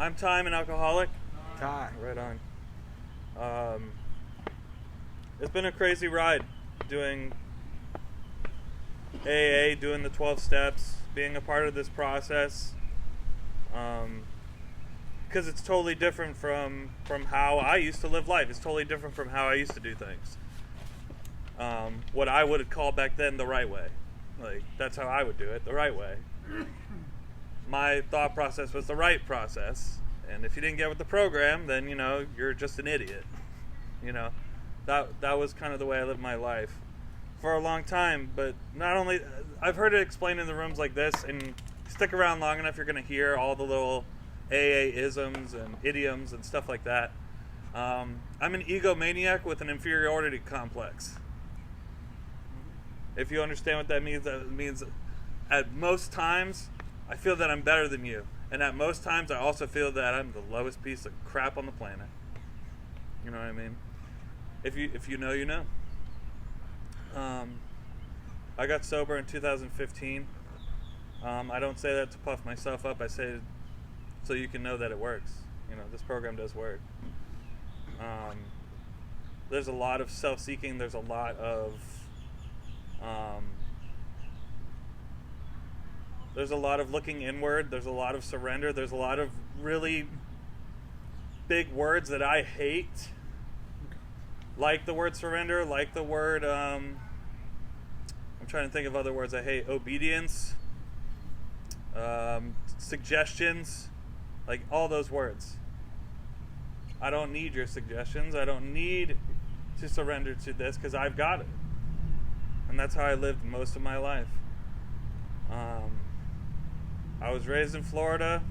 I'm Ty, I'm an alcoholic. Ty. Right on. It's been a crazy ride doing AA, doing the 12 steps, being a part of this process. Because it's totally different from how I used to live life. It's totally different from how I used to do things. What I would have called back then the right way. Like, that's how I would do it, the right way. My thought process was the right process. And if you didn't get with the program, then, you're just an idiot. That was kind of the way I lived my life for a long time. But not only, I've heard it explained in the rooms like this, and stick around long enough, you're going to hear all the little AA-isms and idioms and stuff like that. I'm an egomaniac with an inferiority complex. If you understand what that means at most times, I feel that I'm better than you. And at most times, I also feel that I'm the lowest piece of crap on the planet. You know what I mean? If you know, you know. I got sober in 2015. I don't say that to puff myself up. I say it so you can know that it works. This program does work. There's a lot of self-seeking. There's a lot of looking inward. There's a lot of surrender. There's a lot of really big words that I hate. Like the word surrender, like the word, I'm trying to think of other words I hate. Obedience, suggestions, like all those words. I don't need your suggestions. I don't need to surrender to this because I've got it. And that's how I lived most of my life. I was raised in Florida.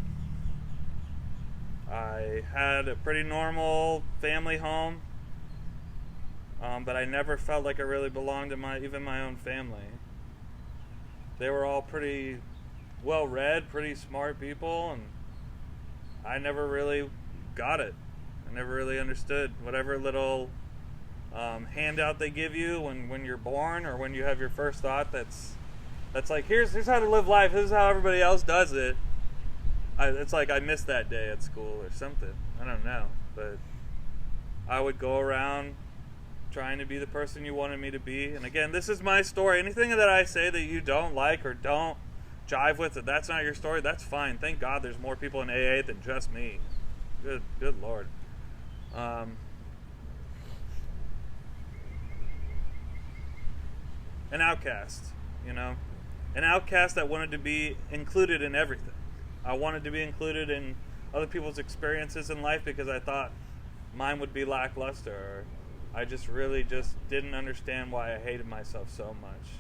I had a pretty normal family home. But I never felt like I really belonged to even my own family. They were all pretty well-read, pretty smart people, and I never really got it. I never really understood whatever little handout they give you when you're born or when you have your first thought. That's like, here's how to live life. This is how everybody else does it. It's like I missed that day at school or something. I don't know, but I would go around trying to be the person you wanted me to be. And again, this is my story. Anything that I say that you don't like or don't jive with, if that's not your story, that's fine. Thank God there's more people in AA than just me. Good Lord. An outcast, an outcast that wanted to be included in everything. I wanted to be included in other people's experiences in life because I thought mine would be lackluster, or I really didn't understand why I hated myself so much.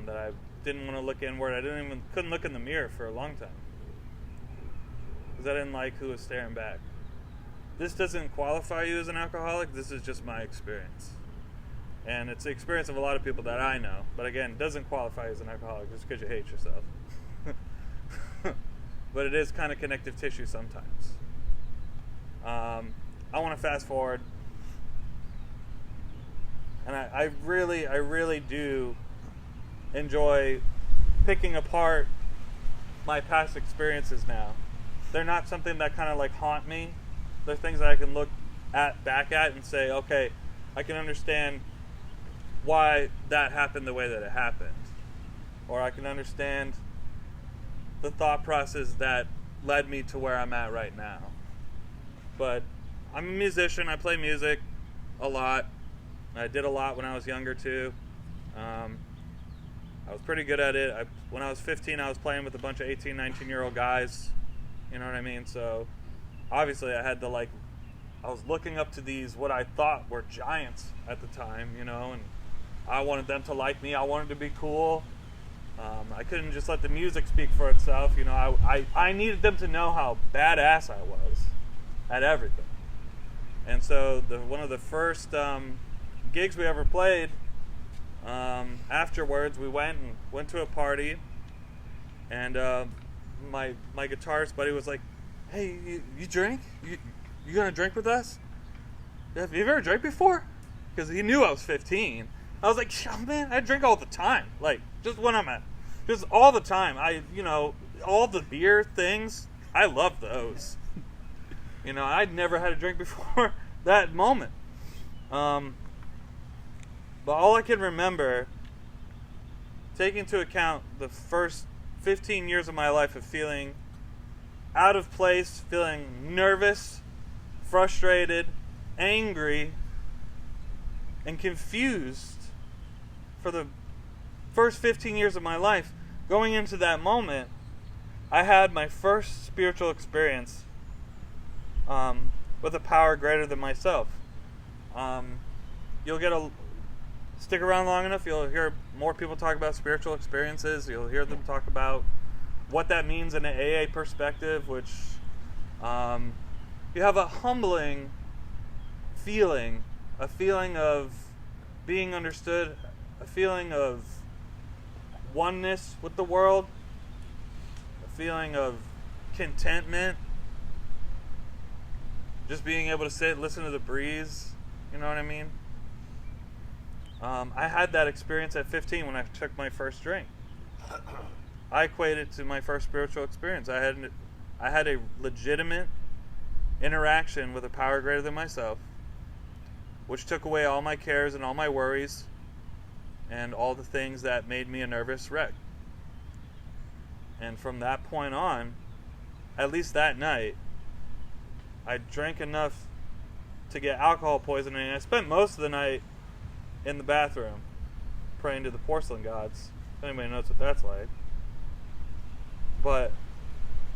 That I didn't want to look inward. I couldn't look in the mirror for a long time because I didn't like who was staring back. This doesn't qualify you as an alcoholic. This is just my experience. And it's the experience of a lot of people that I know. But again, it doesn't qualify you as an alcoholic just because you hate yourself. But it is kind of connective tissue sometimes. I want to fast forward. And I really do enjoy picking apart my past experiences now. They're not something that kind of like haunt me. They're things that I can look back at and say, okay, I can understand why that happened the way that it happened. Or I can understand the thought process that led me to where I'm at right now. But I'm a musician. I play music a lot. I did a lot when I was younger too. I was pretty good at it. When I was 15, I was playing with a bunch of 18, 19-year-old guys. You know what I mean? So obviously I had to I was looking up to these, what I thought were giants at the time, and I wanted them to like me. I wanted to be cool. I couldn't just let the music speak for itself. I needed them to know how badass I was at everything. And so one of the first gigs we ever played, afterwards we went to a party, and my guitarist buddy was like, "Hey, you drink? You gonna drink with us? Have you ever drank before?" Because he knew I was 15. I was like, "Oh, man, I drink all the time. Like, just when I'm at, just all the time. All the beer things, I love those. You know, I'd never had a drink before that moment. But all I can remember, taking into account the first 15 years of my life of feeling out of place, feeling nervous, frustrated, angry, and confused for the first 15 years of my life, going into that moment, I had my first spiritual experience with a power greater than myself. Stick around long enough, you'll hear more people talk about spiritual experiences. You'll hear them talk about what that means in an AA perspective, which you have a humbling feeling, a feeling of being understood, a feeling of oneness with the world, a feeling of contentment, just being able to sit, listen to the breeze, you know what I mean? I had that experience at 15 when I took my first drink. I equate it to my first spiritual experience. I had a legitimate interaction with a power greater than myself, which took away all my cares and all my worries and all the things that made me a nervous wreck. And from that point on, at least that night, I drank enough to get alcohol poisoning. I spent most of the night in the bathroom praying to the porcelain gods, if anybody knows what that's like. But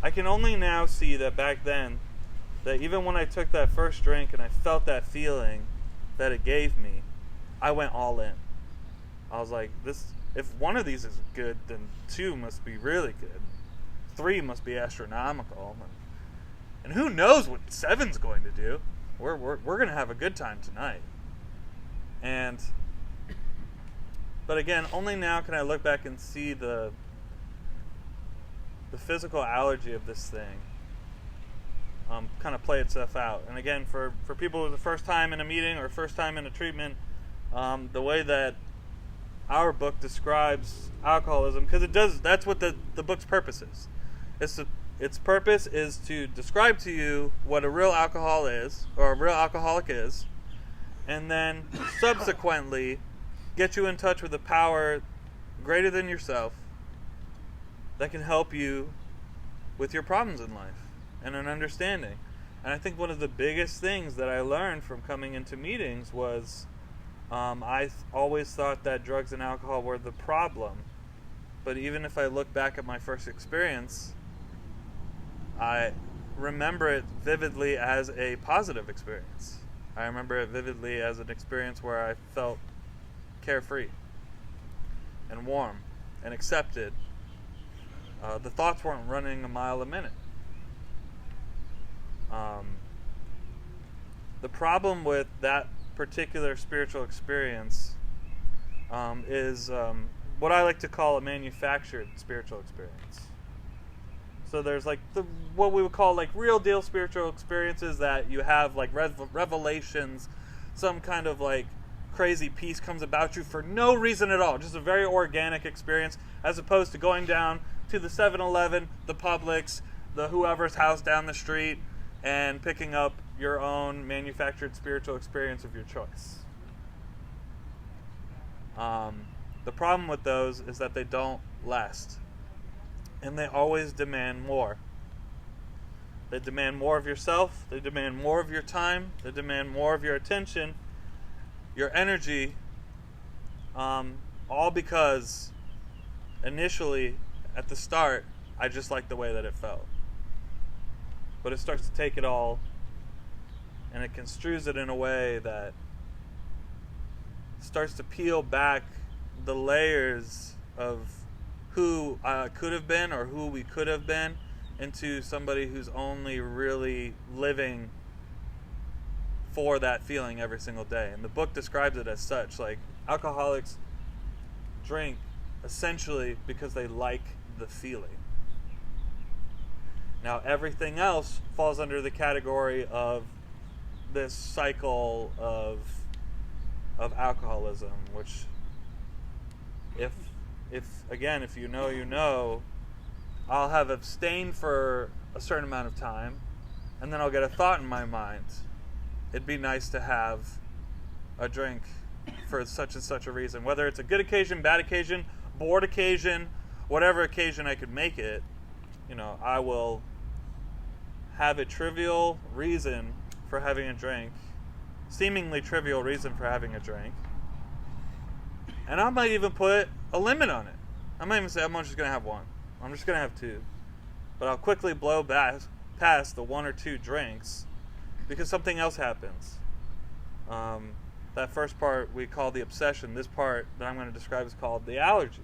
I can only now see that back then, that even when I took that first drink and I felt that feeling that it gave me, I went all in. I was like, if one of these is good, then 2 must be really good. 3 must be astronomical. And who knows what 7's going to do? We're going to have a good time tonight. But again, only now can I look back and see the physical allergy of this thing kind of play itself out. And again, for people who are the first time in a meeting or first time in a treatment, the way that our book describes alcoholism, because that's what the book's purpose is. Its purpose is to describe to you what a real alcohol is, or a real alcoholic is, and then subsequently get you in touch with a power greater than yourself that can help you with your problems in life and an understanding. And I think one of the biggest things that I learned from coming into meetings was I always thought that drugs and alcohol were the problem. But even if I look back at my first experience, I remember it vividly as a positive experience. I remember it vividly as an experience where I felt carefree and warm and accepted. The thoughts weren't running a mile a minute. The problem with that particular spiritual experience is what I like to call a manufactured spiritual experience. So there's like what we would call like real deal spiritual experiences that you have like revelations, some kind of like crazy peace comes about you for no reason at all, just a very organic experience, as opposed to going down to the 7-Eleven, the Publix, the whoever's house down the street, and picking up your own manufactured spiritual experience of your choice. The problem with those is that they don't last. And they always demand more. They demand more of yourself. They demand more of your time. They demand more of your attention, your energy, all because initially, at the start, I just liked the way that it felt. But it starts to take it all, and it construes it in a way that starts to peel back the layers of who I could have been or who we could have been into somebody who's only really living for that feeling every single day. And the book describes it as such. Like, alcoholics drink essentially because they like the feeling. Now, everything else falls under the category of this cycle of alcoholism, which if you know, you know, I'll have abstained for a certain amount of time, and then I'll get a thought in my mind. It'd be nice to have a drink for such and such a reason. Whether it's a good occasion, bad occasion, bored occasion, whatever occasion I could make it, I will have a trivial reason for having a drink, seemingly trivial reason for having a drink, and I might even put a limit on it. I might even say I'm just going to have one. I'm just going to have two. But I'll quickly blow past the one or two drinks because something else happens. That first part we call the obsession. This part that I'm going to describe is called the allergy.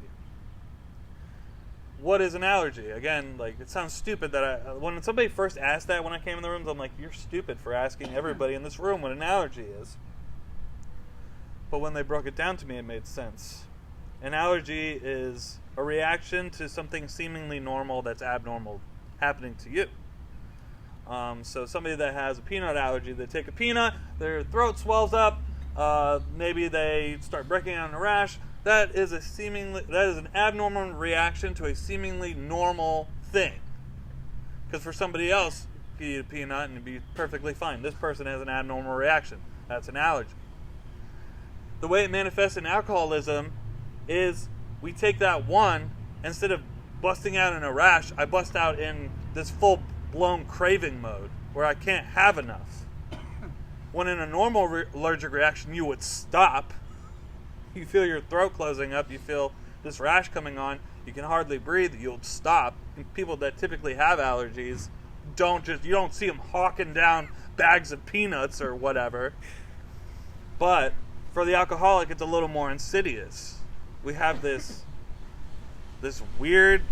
What is an allergy? Again, it sounds stupid that when somebody first asked that when I came in the rooms, I'm like, you're stupid for asking everybody in this room what an allergy is. But when they broke it down to me, it made sense. An allergy is a reaction to something seemingly normal that's abnormal happening to you. So somebody that has a peanut allergy, they take a peanut, their throat swells up, maybe they start breaking out in a rash. That is an abnormal reaction to a seemingly normal thing. Because for somebody else, you eat a peanut and it'd be perfectly fine. This person has an abnormal reaction. That's an allergy. The way it manifests in alcoholism is we take that one, instead of busting out in a rash, I bust out in this full-blown craving mode where I can't have enough. When in a normal allergic reaction, you would stop. You feel your throat closing up, you feel this rash coming on, you can hardly breathe, you'll stop. And people that typically have allergies you don't see them hawking down bags of peanuts or whatever. But for the alcoholic, it's a little more insidious. We have this weird,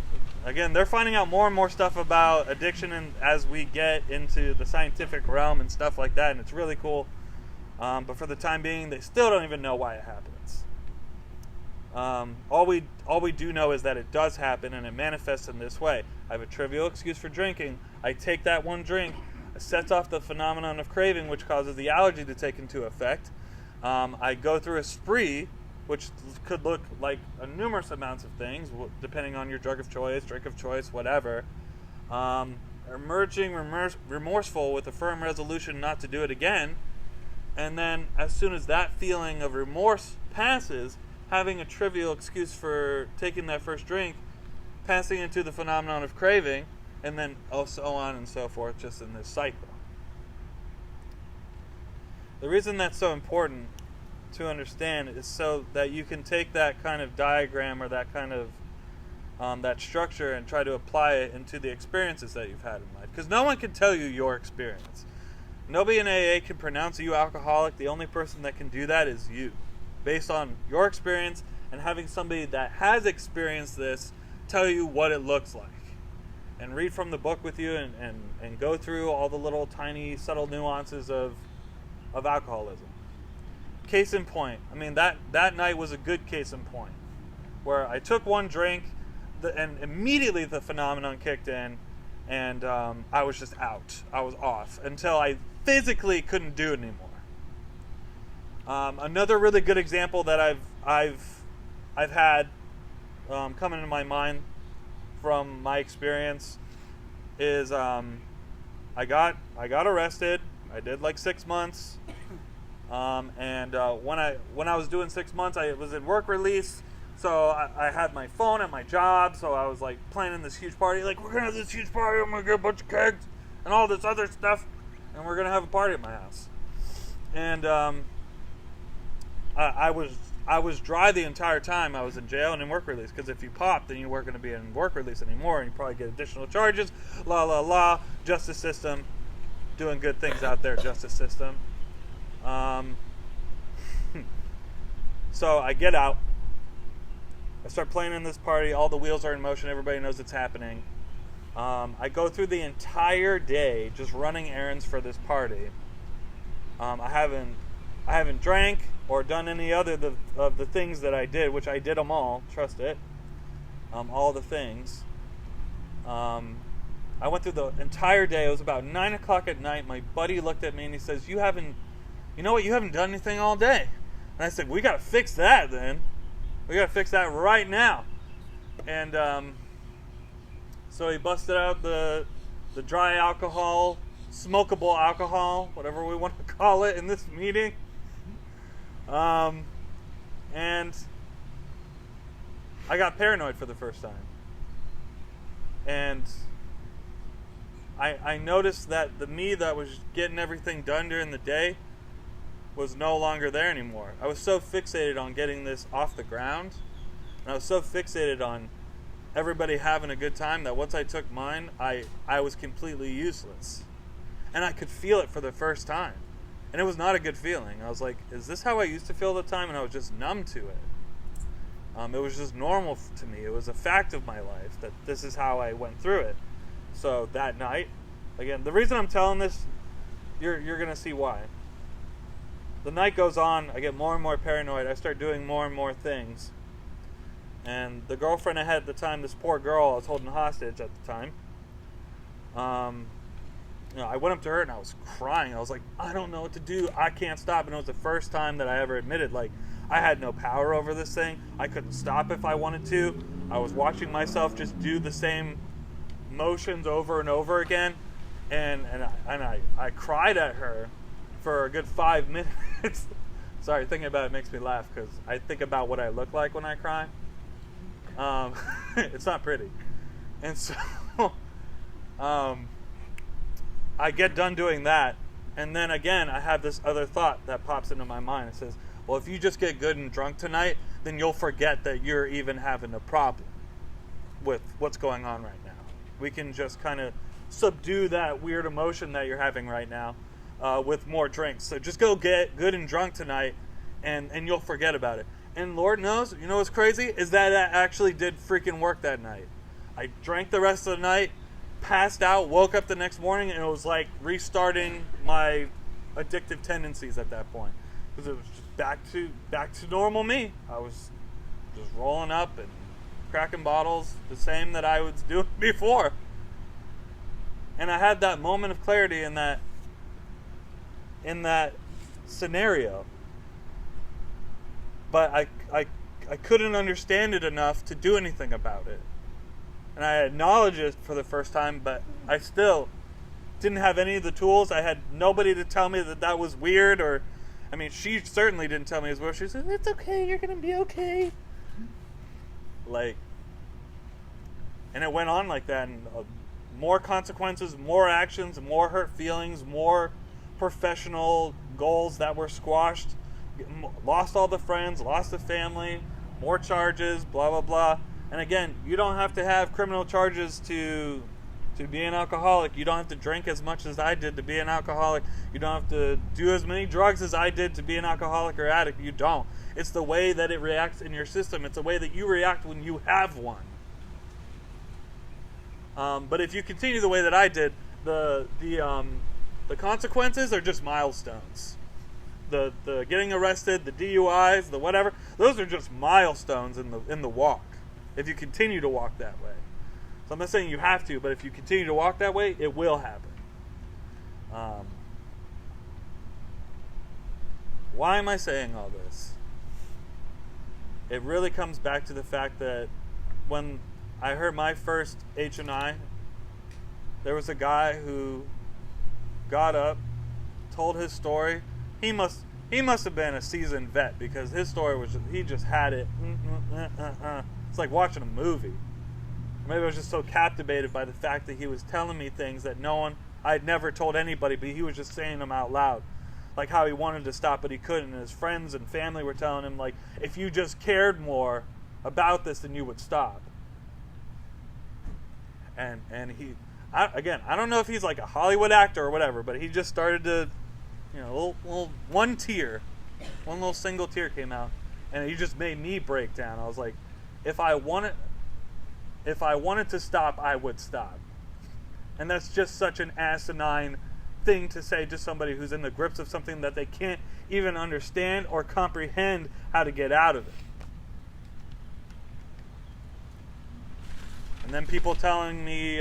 again, they're finding out more and more stuff about addiction and as we get into the scientific realm and stuff like that, and it's really cool. But for the time being, they still don't even know why it happens. All we do know is that it does happen, and it manifests in this way. I have a trivial excuse for drinking. I take that one drink. It sets off the phenomenon of craving, which causes the allergy to take into effect. I go through a spree, which could look like numerous amounts of things, depending on your drug of choice, drink of choice, whatever. Emerging remorseful with a firm resolution not to do it again. And then as soon as that feeling of remorse passes, having a trivial excuse for taking that first drink, passing into the phenomenon of craving, and then so on and so forth, just in this cycle. The reason that's so important to understand is so that you can take that kind of diagram or that kind of that structure and try to apply it into the experiences that you've had in life. Because no one can tell you your experience. Nobody in AA can pronounce you alcoholic. The only person that can do that is you, based on your experience and having somebody that has experienced this tell you what it looks like. And read from the book with you and go through all the little tiny subtle nuances of alcoholism. Case in point, that night was a good case in point, where I took one drink and immediately the phenomenon kicked in, and I was just out. I was off until I physically couldn't do it anymore. Another really good example that I've had coming into my mind from my experience is I got arrested. I did 6 months, and when I was doing 6 months, I was in work release. So I had my phone at my job, so I was planning this huge party. We're gonna have this huge party. I'm gonna get a bunch of kegs and all this other stuff, and we're gonna have a party at my house. And I was dry the entire time I was in jail and in work release, because if you pop, then you weren't going to be in work release anymore, and you probably get additional charges. La la la. Justice system, doing good things out there. Justice system. So I get out. I start playing in this party. All the wheels are in motion. Everybody knows it's happening. I go through the entire day just running errands for this party. I haven't drank or done any other of the things that I did, which I did them all. Trust it. All the things. I went through the entire day. It was about 9 o'clock at night. My buddy looked at me and he says, you haven't done anything all day. And I said, we got to fix that then. We got to fix that right now. And So he busted out the dry alcohol, smokable alcohol, whatever we want to call it in this meeting. And I got paranoid for the first time. And I noticed that the me that was getting everything done during the day was no longer there anymore. I was so fixated on getting this off the ground, and I was so fixated on everybody having a good time that once I took mine, I was completely useless. And I could feel it for the first time. And it was not a good feeling. I was like, is this how I used to feel the time? And I was just numb to it. It was just normal to me. It was a fact of my life that this is how I went through it. So that night, again, the reason I'm telling this, you're going to see why. The night goes on, I get more and more paranoid. I start doing more and more things. And the girlfriend I had at the time, this poor girl I was holding hostage at the time, I went up to her and I was crying. I was like, I don't know what to do. I can't stop. And it was the first time that I ever admitted, like, I had no power over this thing. I couldn't stop if I wanted to. I was watching myself just do the same motions over and over again. And I cried at her for a good 5 minutes. Sorry, thinking about it makes me laugh because I think about what I look like when I cry. It's not pretty. And so I get done doing that, and then again I have this other thought that pops into my mind. It says, well, if you just get good and drunk tonight, then you'll forget that you're even having a problem with what's going on right now. We can just kind of subdue that weird emotion that you're having right now with more drinks. So just go get good and drunk tonight, and you'll forget about it. And Lord knows, you know what's crazy? Is that I actually did freaking work that night. I drank the rest of the night, passed out, woke up the next morning, and it was like restarting my addictive tendencies at that point. Because it was just back to normal me. I was just rolling up and cracking bottles, the same that I was doing before. And I had that moment of clarity in that scenario. But I couldn't understand it enough to do anything about it. And I acknowledged it for the first time, but I still didn't have any of the tools. I had nobody to tell me that was weird, or, I mean, she certainly didn't tell me as well. She said, it's okay, you're going to be okay. Like, and it went on like that, and more consequences, more actions, more hurt feelings, more professional goals that were squashed, lost all the friends, lost the family, more charges, blah, blah, blah. And again, you don't have to have criminal charges to be an alcoholic. You don't have to drink as much as I did to be an alcoholic. You don't have to do as many drugs as I did to be an alcoholic or addict. You don't. It's the way that it reacts in your system. It's the way that you react when you have one. But if you continue the way that I did, the consequences are just milestones. The getting arrested, the DUIs, the whatever, those are just milestones in the walk. If you continue to walk that way. So I'm not saying you have to, but if you continue to walk that way, it will happen. Why am I saying all this? It really comes back to the fact that when I heard my first H&I, there was a guy who got up, told his story. He must have been a seasoned vet, because his story was he just had it. It's like watching a movie. Or maybe I was just so captivated by the fact that he was telling me things that I'd never told anybody, but he was just saying them out loud. Like how he wanted to stop, but he couldn't. And his friends and family were telling him, like, if you just cared more about this, then you would stop. And I don't know if he's like a Hollywood actor or whatever, but he just started to, one little single tear came out, and he just made me break down. I was like, if I wanted to stop, I would stop. And that's just such an asinine thing to say to somebody who's in the grips of something that they can't even understand or comprehend how to get out of it. And then people telling me,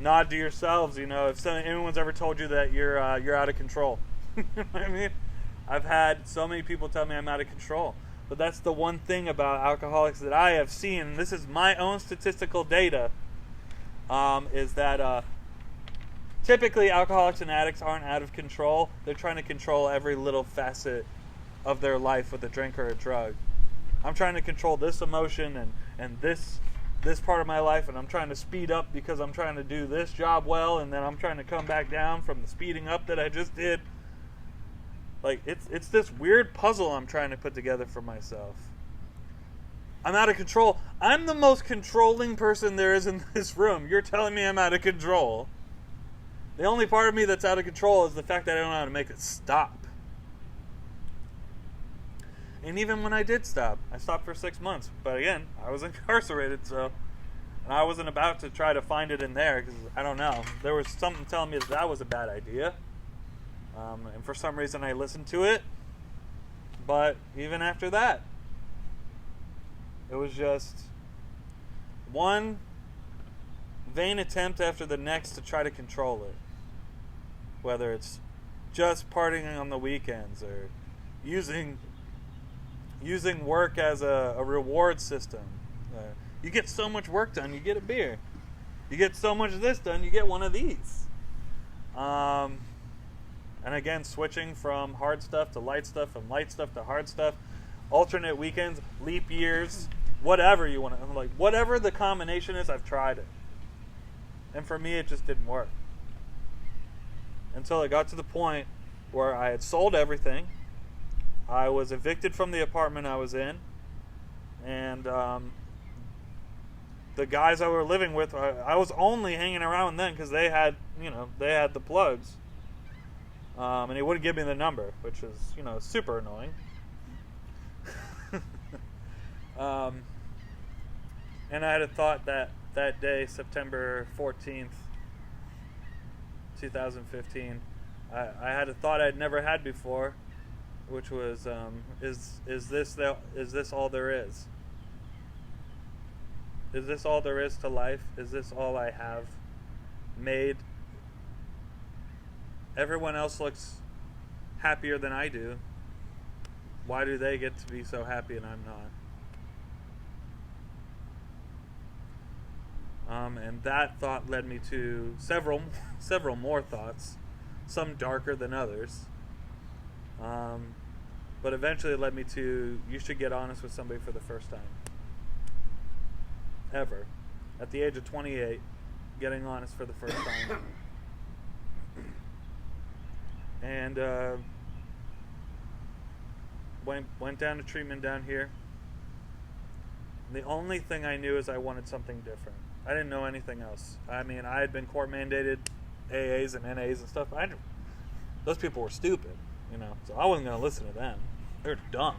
nod to yourselves, if anyone's ever told you that you're out of control. You know what I mean? I've had so many people tell me I'm out of control. But that's the one thing about alcoholics that I have seen, and this is my own statistical data, is that typically alcoholics and addicts aren't out of control. They're trying to control every little facet of their life with a drink or a drug. I'm trying to control this emotion and this part of my life, and I'm trying to speed up because I'm trying to do this job well, and then I'm trying to come back down from the speeding up that I just did. Like, it's this weird puzzle I'm trying to put together for myself. I'm out of control. I'm the most controlling person there is in this room. You're telling me I'm out of control. The only part of me that's out of control is the fact that I don't know how to make it stop. And even when I did stop, I stopped for 6 months. But again, I was incarcerated, and I wasn't about to try to find it in there, because I don't know. There was something telling me that was a bad idea. And for some reason I listened to it. But even after that, it was just one vain attempt after the next to try to control it. Whether it's just partying on the weekends or using work as a reward system. You get so much work done, you get a beer. You get so much of this done, you get one of these. And again, switching from hard stuff to light stuff, from light stuff to hard stuff, alternate weekends, leap years, whatever you want to, like, whatever the combination is, I've tried it. And for me, it just didn't work. Until it got to the point where I had sold everything. I was evicted from the apartment I was in. And the guys I were living with, I was only hanging around with them because they had the plugs. And he wouldn't give me the number, which is, super annoying. And I had a thought that day, September 14th, 2015, I had a thought I'd never had before, which was, is this all there is? Is this all there is to life? Is this all I have made? Everyone else looks happier than I do. Why do they get to be so happy and I'm not? And that thought led me to several more thoughts, some darker than others. But eventually it led me to, you should get honest with somebody for the first time. Ever. At the age of 28, getting honest for the first time. And went down to treatment down here. The only thing I knew is I wanted something different. I didn't know anything else. I mean, I had been court-mandated AAs and NAs and stuff. Those people were stupid, so I wasn't going to listen to them. They're dumb.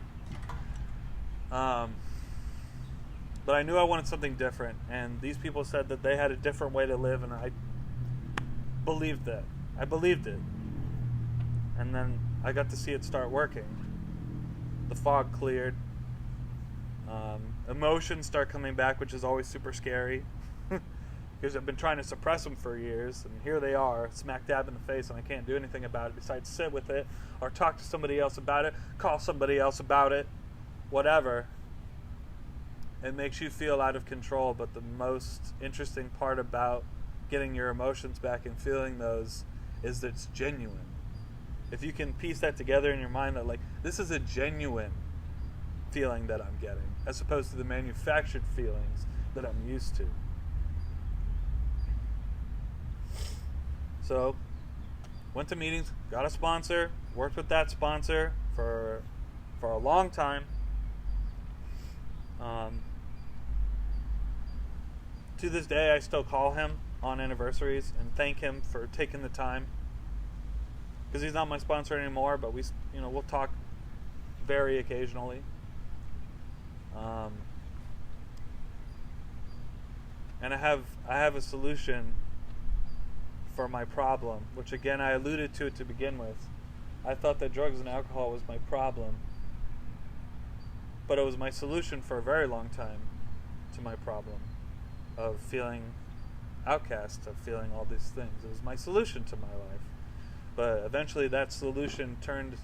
But I knew I wanted something different, and these people said that they had a different way to live, and I believed that. I believed it. And then I got to see it start working. The fog cleared. Emotions start coming back, which is always super scary. Because I've been trying to suppress them for years, and here they are, smack dab in the face, and I can't do anything about it besides sit with it, or talk to somebody else about it, call somebody else about it, whatever. It makes you feel out of control, but the most interesting part about getting your emotions back and feeling those is that it's genuine. If you can piece that together in your mind that, like, this is a genuine feeling that I'm getting, as opposed to the manufactured feelings that I'm used to. So, went to meetings, got a sponsor, worked with that sponsor for a long time. To this day, I still call him on anniversaries and thank him for taking the time. Because he's not my sponsor anymore, but we'll talk very occasionally. And I have a solution for my problem, which again I alluded to it to begin with. I thought that drugs and alcohol was my problem, but it was my solution for a very long time to my problem of feeling outcast, of feeling all these things. It was my solution to my life. But eventually that solution turned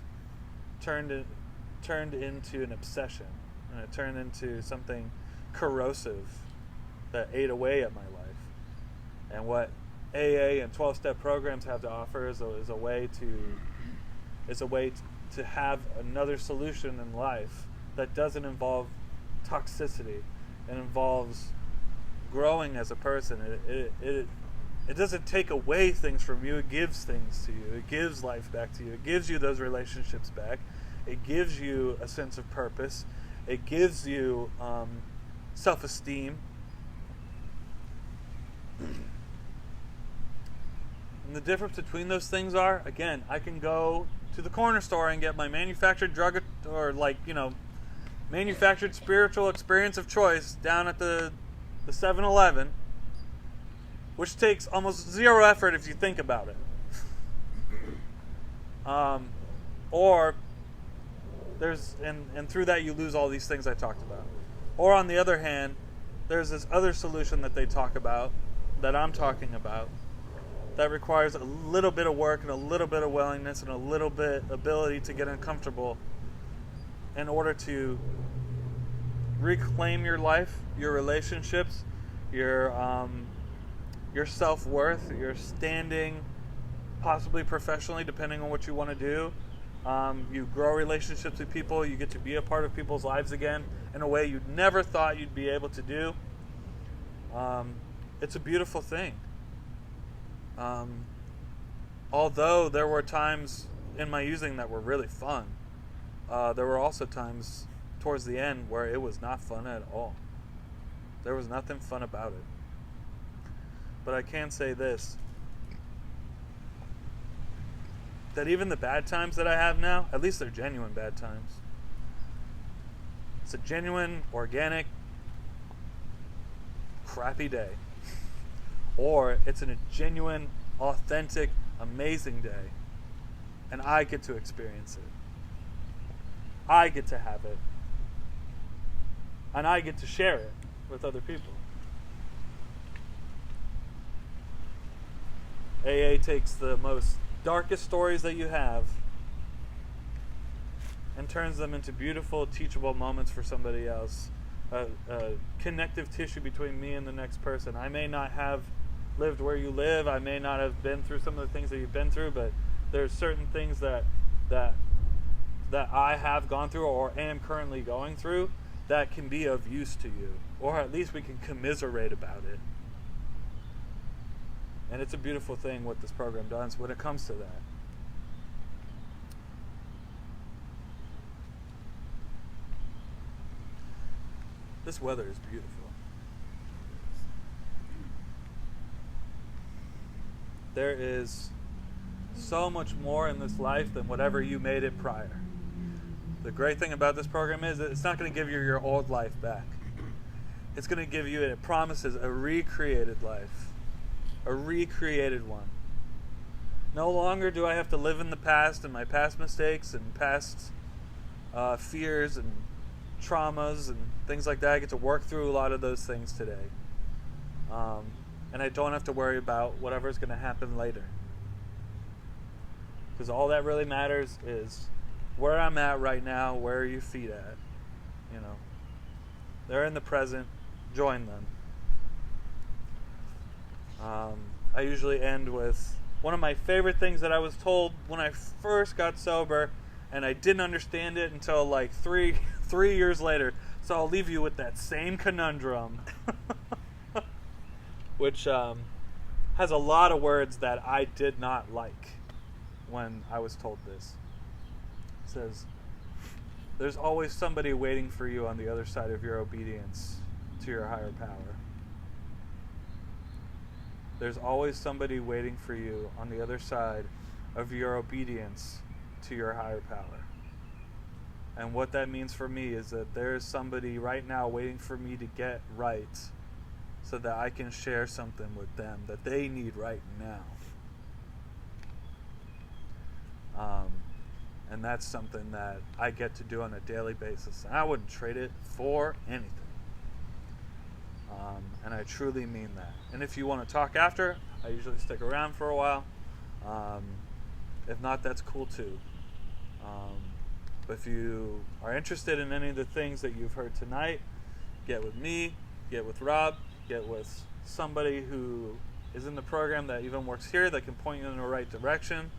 into an obsession. and it turned into something corrosive that ate away at my life. And what AA and 12-step programs have to offer is a way to have another solution in life that doesn't involve toxicity. It involves growing as a person. It doesn't take away things from you. It gives things to you. It gives life back to you. It gives you those relationships back. It gives you a sense of purpose. It gives you self-esteem. And the difference between those things are, again, I can go to the corner store and get my manufactured drug or manufactured spiritual experience of choice down at the 7-Eleven, which takes almost zero effort if you think about it. Or there's and through that you lose all these things I talked about. Or on the other hand, there's this other solution that they talk about, that I'm talking about, that requires a little bit of work and a little bit of willingness and a little bit ability to get uncomfortable in order to reclaim your life, your relationships, your self-worth, your standing, possibly professionally, depending on what you want to do. You grow relationships with people. You get to be a part of people's lives again in a way you never thought you'd be able to do. It's a beautiful thing. Although there were times in my using that were really fun, there were also times towards the end where it was not fun at all. There was nothing fun about it. But I can say this, that even the bad times that I have now, at least they're genuine bad times. It's a genuine, organic, crappy day. Or it's a genuine, authentic, amazing day. And I get to experience it. I get to have it. And I get to share it with other people. AA takes the most darkest stories that you have and turns them into beautiful, teachable moments for somebody else. A connective tissue between me and the next person. I may not have lived where you live. I may not have been through some of the things that you've been through, but there's certain things that I have gone through or am currently going through that can be of use to you, or at least we can commiserate about it. And it's a beautiful thing what this program does when it comes to that. This weather is beautiful. There is so much more in this life than whatever you made it prior. The great thing about this program is that it's not going to give you your old life back. It's going to give you, it promises, a recreated life. A recreated one. No longer do I have to live in the past and my past mistakes and past fears and traumas and things like that. I get to work through a lot of those things today. And I don't have to worry about whatever's going to happen later. Because all that really matters is where I'm at right now, where are your feet at? You know, they're in the present, join them. I usually end with one of my favorite things that I was told when I first got sober, and I didn't understand it until like three years later. So I'll leave you with that same conundrum, which has a lot of words that I did not like when I was told this. It says, "There's always somebody waiting for you on the other side of your obedience to your higher power." There's always somebody waiting for you on the other side of your obedience to your higher power. And what that means for me is that there's somebody right now waiting for me to get right so that I can share something with them that they need right now. And that's something that I get to do on a daily basis. And I wouldn't trade it for anything. And I truly mean that. And if you want to talk after, I usually stick around for a while. If not, that's cool too. If you are interested in any of the things that you've heard tonight, get with me, get with Rob, get with somebody who is in the program that even works here that can point you in the right direction,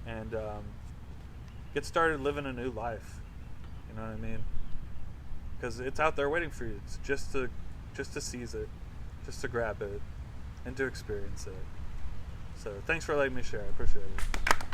and get started living a new life. You know what I mean? Because it's out there waiting for you. It's just to seize it, just to grab it, and to experience it. So thanks for letting me share. I appreciate it.